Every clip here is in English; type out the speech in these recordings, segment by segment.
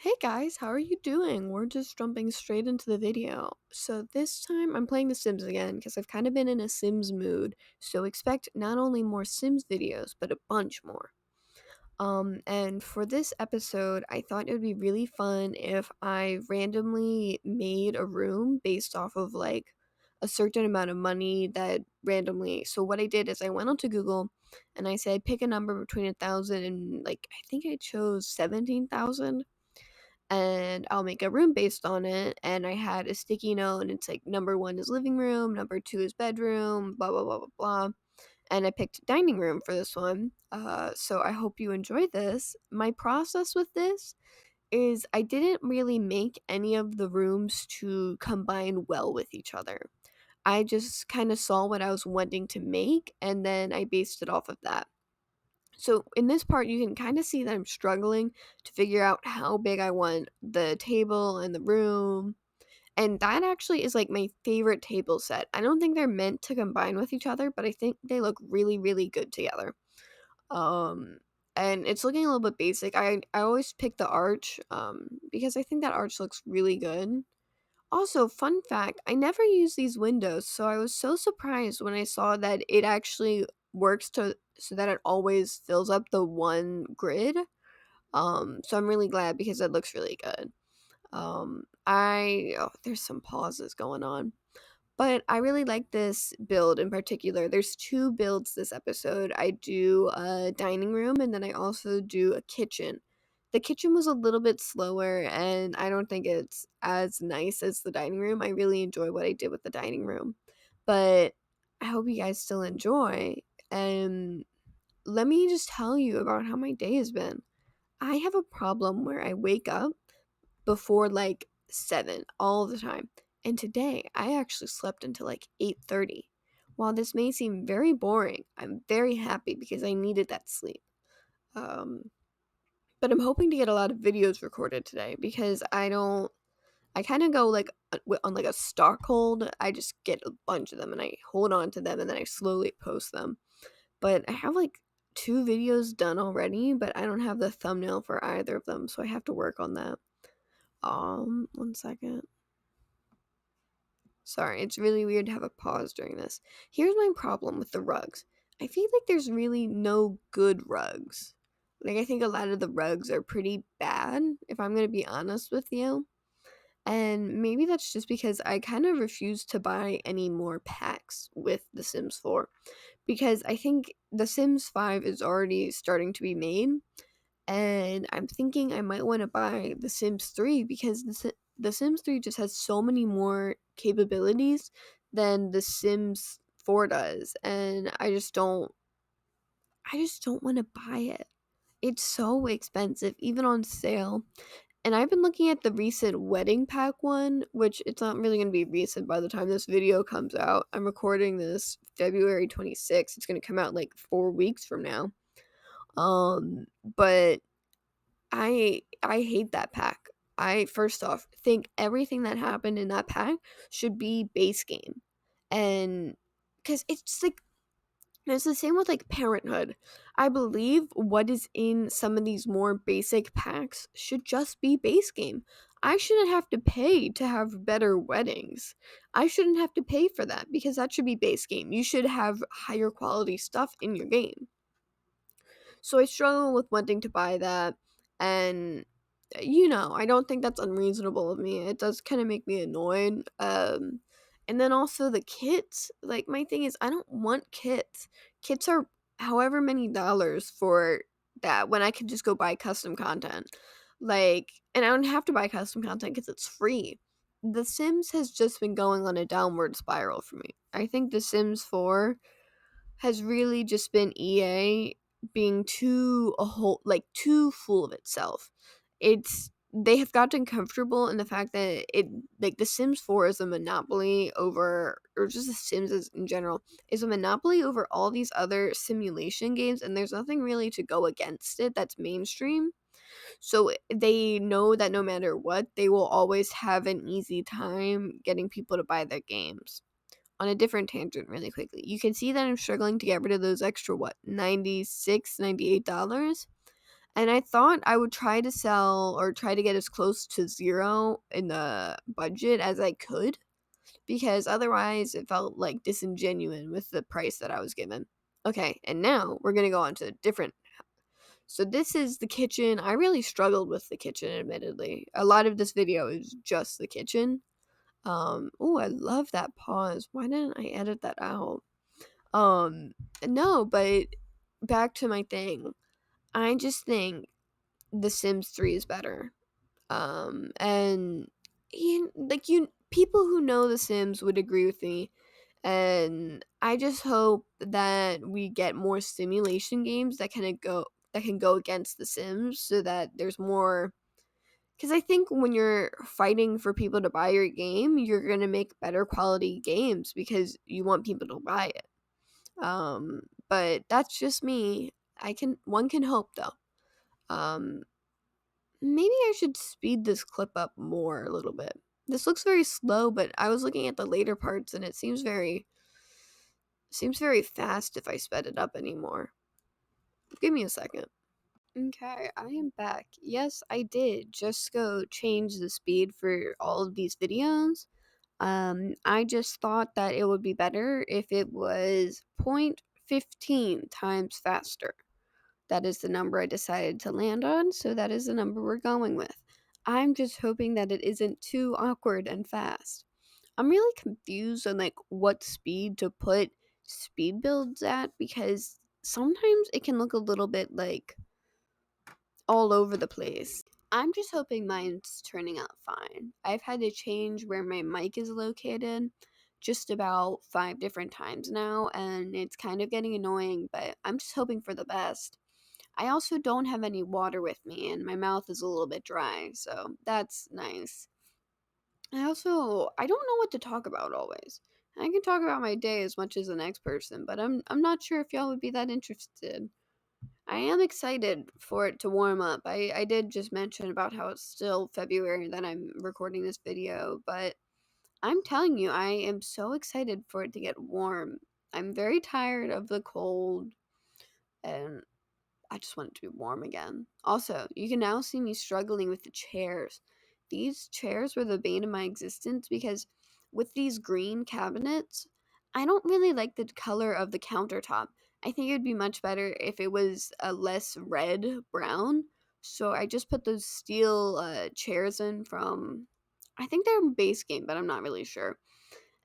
Hey guys, how are you doing? We're just jumping straight into the video. So this time I'm playing The Sims again because I've kind of been in a Sims mood. So expect not only more Sims videos, but a bunch more. And for this episode, I thought it would be really fun if I randomly made a room based off of like a certain amount of money that randomly. So what I did is I went onto Google and I said pick a number between 1,000 and like I think I chose 17,000, and I'll make a room based on it. And I had a sticky note, and it's like number one is living room, number two is bedroom, blah blah blah blah blah. And I picked dining room for this one. So I hope you enjoy this. My process with this is I didn't really make any of the rooms to combine well with each other. I just kind of saw what I was wanting to make, and then I based it off of that. So in this part, you can kind of see that I'm struggling to figure out how big I want the table and the room. And that actually is like my favorite table set. I don't think they're meant to combine with each other, but I think they look really, really good together. Um, and it's looking a little bit basic. I always pick the arch, because I think that arch looks really good. Also, fun fact, I never use these windows, so I was so surprised when I saw that it actually works to so that it always fills up the one grid. So I'm really glad because it looks really good. There's some pauses going on. But I really like this build in particular. There's two builds this episode. I do a dining room and then I also do a kitchen. The kitchen was a little bit slower and I don't think it's as nice as the dining room. I really enjoy what I did with the dining room. But I hope you guys still enjoy. And let me just tell you about how my day has been. I have a problem where I wake up before like 7 all the time. And today I actually slept until like 8:30. While this may seem very boring, I'm very happy because I needed that sleep. Um but I'm hoping to get a lot of videos recorded today because I kind of go like on like a stock hold. I just get a bunch of them and I hold on to them and then I slowly post them. But I have like two videos done already, but I don't have the thumbnail for either of them, so I have to work on that. One second. Sorry, it's really weird to have a pause during this. Here's my problem with the rugs. I feel like there's really no good rugs. Like, I think a lot of the rugs are pretty bad, if I'm gonna be honest with you. And maybe that's just because I kind of refuse to buy any more packs with The Sims 4. Because I think The Sims 5 is already starting to be made, and I'm thinking I might want to buy The Sims 3 because the Sims 3 just has so many more capabilities than The Sims 4 does, and I just don't want to buy it. It's so expensive, even on sale. And I've been looking at the recent wedding pack one, which it's not really going to be recent by the time this video comes out. I'm recording this February 26th. It's going to come out like 4 weeks from now. But I hate that pack. I first off think everything that happened in that pack should be base game. And cuz it's like it's the same with like Parenthood. I believe what is in some of these more basic packs should just be base game. I shouldn't have to pay to have better weddings. I shouldn't have to pay for that because that should be base game. You should have higher quality stuff in your game. So I struggle with wanting to buy that, and I don't think that's unreasonable of me. It does kind of make me annoyed. And then also the kits. Like my thing is I don't want kits. Kits are however many dollars for that when I could just go buy custom content. Like, and I don't have to buy custom content because it's free. The Sims has just been going on a downward spiral for me. I think The Sims 4 has really just been EA being too full of itself. They have gotten comfortable in the fact that it like The Sims 4 is a monopoly over, or just The Sims in general is a monopoly over all these other simulation games, and there's nothing really to go against it that's mainstream. So they know that no matter what, they will always have an easy time getting people to buy their games. On a different tangent really quickly, you can see that I'm struggling to get rid of those extra, what, $96, $98. And I thought I would try to sell or try to get as close to 0 in the budget as I could, because otherwise it felt like disingenuous with the price that I was given. Okay, and now we're gonna go on to different. So this is the kitchen. I really struggled with the kitchen, admittedly. A lot of this video is just the kitchen. Oh, I love that pause. Why didn't I edit that out? Um, no, but back to my thing. I just think The Sims 3 is better. And like you people who know The Sims would agree with me. And I just hope that we get more simulation games that can go against The Sims, so that there's more, because I think when you're fighting for people to buy your game, you're going to make better quality games because you want people to buy it. But that's just me. One can hope though. Um, Maybe I should speed this clip up more a little bit. This looks very slow, but I was looking at the later parts and it seems very fast if I sped it up anymore. Give me a second. Okay, I am back. Yes, I did just go change the speed for all of these videos. I just thought that it would be better if it was 0.15 times faster. That is the number I decided to land on, so that is the number we're going with. I'm just hoping that it isn't too awkward and fast. I'm really confused on like what speed to put speed builds at, because sometimes it can look a little bit like all over the place. I'm just hoping mine's turning out fine. I've had to change where my mic is located just about 5 different times now, and it's kind of getting annoying, but I'm just hoping for the best. I also don't have any water with me, and my mouth is a little bit dry, so that's nice. I don't know what to talk about always. I can talk about my day as much as the next person, but I'm not sure if y'all would be that interested. I am excited for it to warm up. I did just mention about how it's still February that I'm recording this video, but I'm telling you, I am so excited for it to get warm. I'm very tired of the cold, and I just want it to be warm again. Also, you can now see me struggling with the chairs. These chairs were the bane of my existence because with these green cabinets, I don't really like the color of the countertop. I think it would be much better if it was a less red brown. So I just put those steel chairs in from, I think they're base game, but I'm not really sure.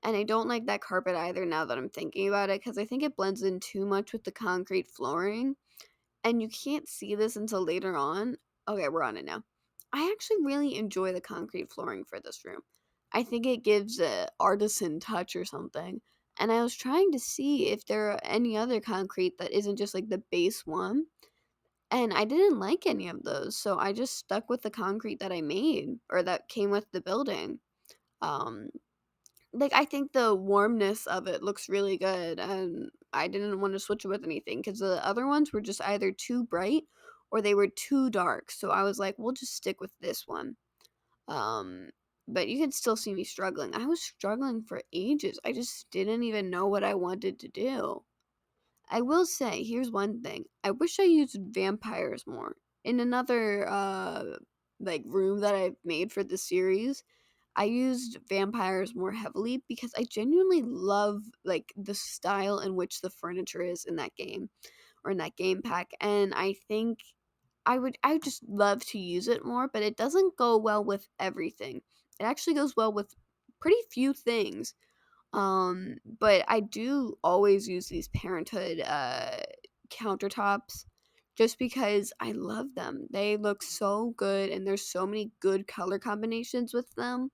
And I don't like that carpet either now that I'm thinking about it, because I think it blends in too much with the concrete flooring, and you can't see this until later on. Okay, we're on it now. I actually really enjoy the concrete flooring for this room. I think it gives a artisan touch or something. And I was trying to see if there are any other concrete that isn't just like the base one. And I didn't like any of those, so I just stuck with the concrete that I made or that came with the building. Um, like, I think the warmness of it looks really good, and I didn't want to switch it with anything because the other ones were just either too bright or they were too dark. So I was like, we'll just stick with this one. Um, but you can still see me struggling. I was struggling for ages. I just didn't even know what I wanted to do. I will say, here's one thing. I wish I used vampires more. In another like room that I've made for the series, I used vampires more heavily because I genuinely love like the style in which the furniture is in that game or in that game pack, and I think I just love to use it more, but it doesn't go well with everything. It actually goes well with pretty few things. But I do always use these Parenthood countertops just because I love them. They look so good, and there's so many good color combinations with them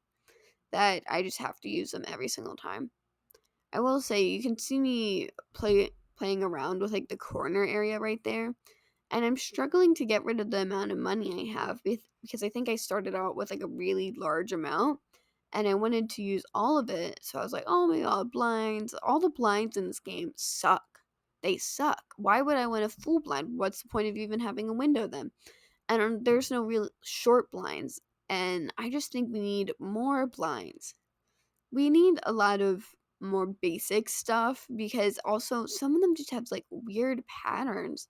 that I just have to use them every single time. I will say you can see me playing around with like the corner area right there, and I'm struggling to get rid of the amount of money I have because I think I started out with like a really large amount, and I wanted to use all of it. So I was like, oh my god, blinds. All the blinds in this game suck. They suck. Why would I want a full blind? What's the point of even having a window then? And there's no real short blinds. And I just think we need more blinds. We need a lot of more basic stuff, because also some of them just have like weird patterns.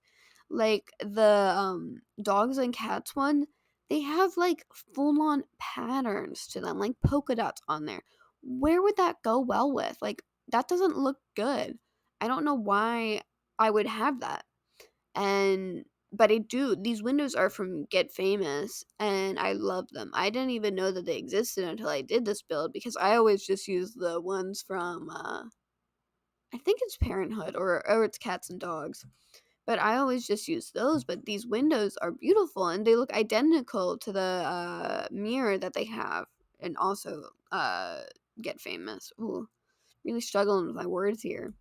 Like the dogs and cats one, they have like full on patterns to them, like polka dots on there. Where would that go well with? Like that doesn't look good. I don't know why I would have that. And but I do. These windows are from Get Famous and I love them. I didn't even know that they existed until I did this build because I always just use the ones from I think it's Parenthood or it's Cats and Dogs. But I always just use those, but these windows are beautiful and they look identical to the mirror that they have and also Get Famous. Ooh, really struggling with my words here.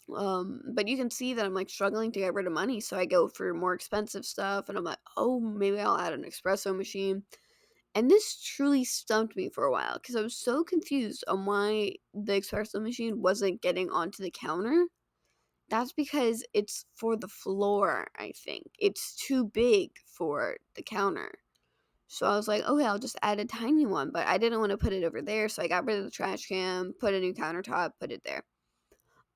But you can see that I'm like struggling to get rid of money, so I go for more expensive stuff and I'm like, oh, maybe I'll add an espresso machine. And this truly stumped me for a while because I was so confused on why the espresso machine wasn't getting onto the counter. That's because it's for the floor, I think. It's too big for the counter. So I was like, okay, I'll just add a tiny one, but I didn't want to put it over there, so I got rid of the trash can, put a new countertop, put it there.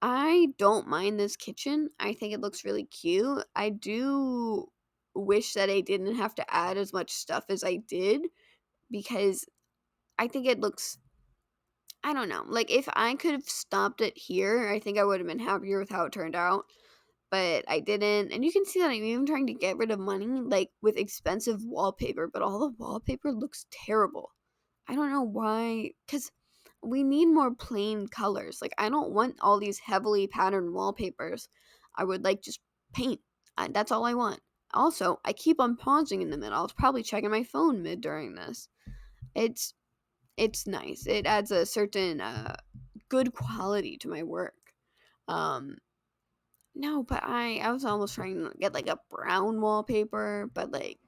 I don't mind this kitchen. I think it looks really cute. I do wish that I didn't have to add as much stuff as I did because I think it looks, I don't know. Like if I could have stopped it here, I think I would have been happier with how it turned out, but I didn't. And you can see that I'm even trying to get rid of money, like with expensive wallpaper, but all the wallpaper looks terrible. I don't know why, because we need more plain colors. Like, I don't want all these heavily patterned wallpapers. I would like just paint. That's all I want. Also, I keep on pausing in the middle. I was probably checking my phone mid during this. It's it's nice. It adds a certain good quality to my work. Um, no, but I was almost trying to get like a brown wallpaper, but like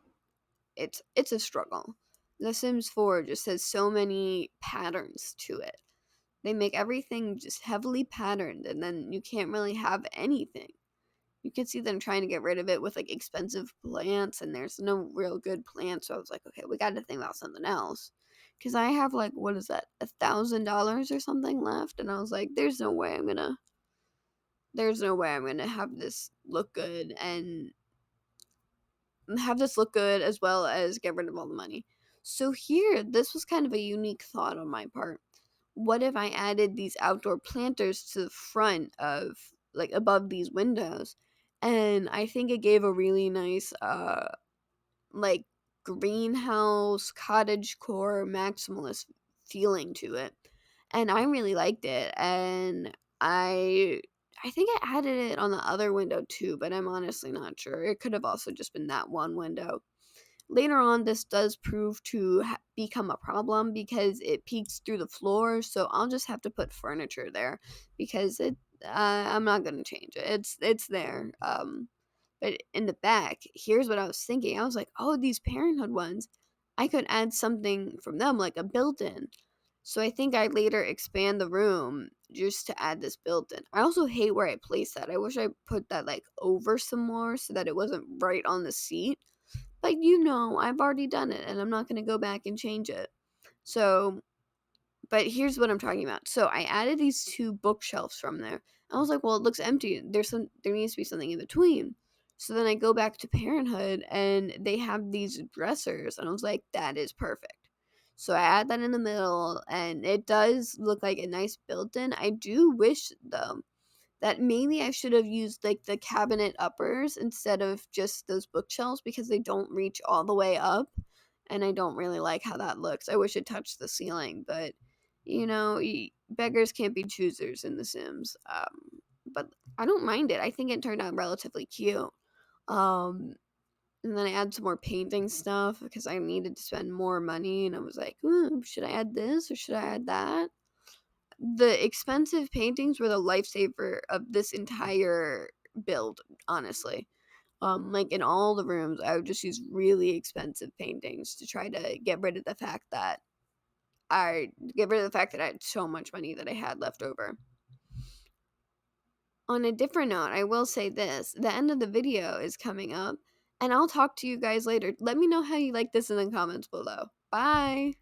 it's a struggle. The Sims 4 just has so many patterns to it. They make everything just heavily patterned and then you can't really have anything. You can see them trying to get rid of it with like expensive plants and there's no real good plants. So I was like, okay, we got to think about something else. Cause I have like what is that, $1,000 or something left, and I was like, there's no way I'm gonna have this look good and have this look good as well as get rid of all the money. So here, this was kind of a unique thought on my part. What if I added these outdoor planters to the front of like above these windows? And I think it gave a really nice like greenhouse cottage core maximalist feeling to it. And I really liked it and I think I added it on the other window too, but I'm honestly not sure. It could have also just been that one window. Later on, this does prove to become a problem because it peeks through the floor, so I'll just have to put furniture there because I'm not gonna change it. It's there. But in the back, here's what I was thinking. I was like, oh, these Parenthood ones, I could add something from them, like a built-in. So I think I'd later expand the room just to add this built-in. I also hate where I placed that. I wish I put that like over some more so that it wasn't right on the seat. But I've already done it and I'm not going to go back and change it. So, but here's what I'm talking about. So I added these two bookshelves from there. I was like, well, it looks empty. There needs to be something in between. So then I go back to Parenthood and they have these dressers and I was like, that is perfect. So I add that in the middle and it does look like a nice built-in. I do wish though that maybe I should have used like the cabinet uppers instead of just those bookshelves because they don't reach all the way up and I don't really like how that looks. I wish it touched the ceiling, but beggars can't be choosers in The Sims. But I don't mind it. I think it turned out relatively cute. Um, and then I add some more painting stuff because I needed to spend more money and I was like, should I add this or should I add that? The expensive paintings were the lifesaver of this entire build, honestly. Like in all the rooms, I would just use really expensive paintings to try to get rid of the fact that I had so much money that I had left over. On a different note, I will say this. The end of the video is coming up, and I'll talk to you guys later. Let me know how you like this in the comments below. Bye!